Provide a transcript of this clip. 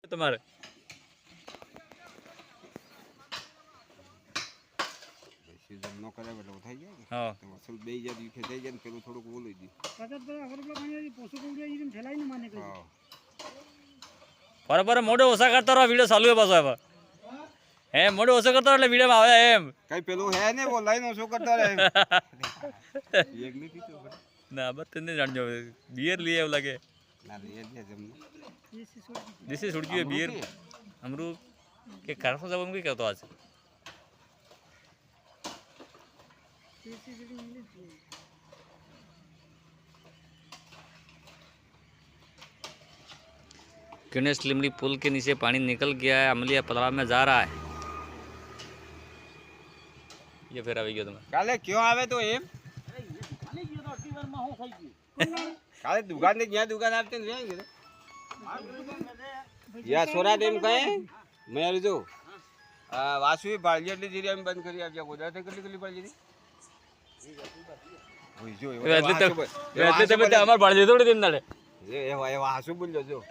તમારે સીઝન નો કરે એટલે થઈ જાય કે હા તો વસૂલ બે હજાર દિવસે થઈ જાય ને પેલું થોડુંક બોલી દી હા બરાબર મોઢે ઓછા કરતા રહો વિડીયો ચાલુ હે પાછો હવે એમ મોઢે ઓછો કરતા રહો એટલે વિડીયોમાં આવે એમ કઈ પેલું હે ને વો લાઈન ઓછો કરતા રહે એક ની પીતો ના બસ તને જાણજો બિયર લઈએ એવું લાગે ના રે જે જમને દેશી સુડકી બિયર અમરું કે કારસો જવાનું કઈ કરતો આજ गणेश लिमड़ी पुल के नीचे पानी निकल गया है अमलिया तालाब में जा रहा है ये फिर આવી ગયો તમે કાલે ક્યો આવે તો એમ કાલે દુકાન ને જ્યાં દુકાન આપતે ને જાય યા સોરા દેમ કહે મેર જો વાસુ ભાળજી એટલી જીરી એમ બંધ કરી આપજો ગોદાતે કેટલી કેટલી ભાળજી ઓય જો એટલે તમે અમાર ભાળ દીધો ને દિન દાડે એ વાસુ બોલ્યો જો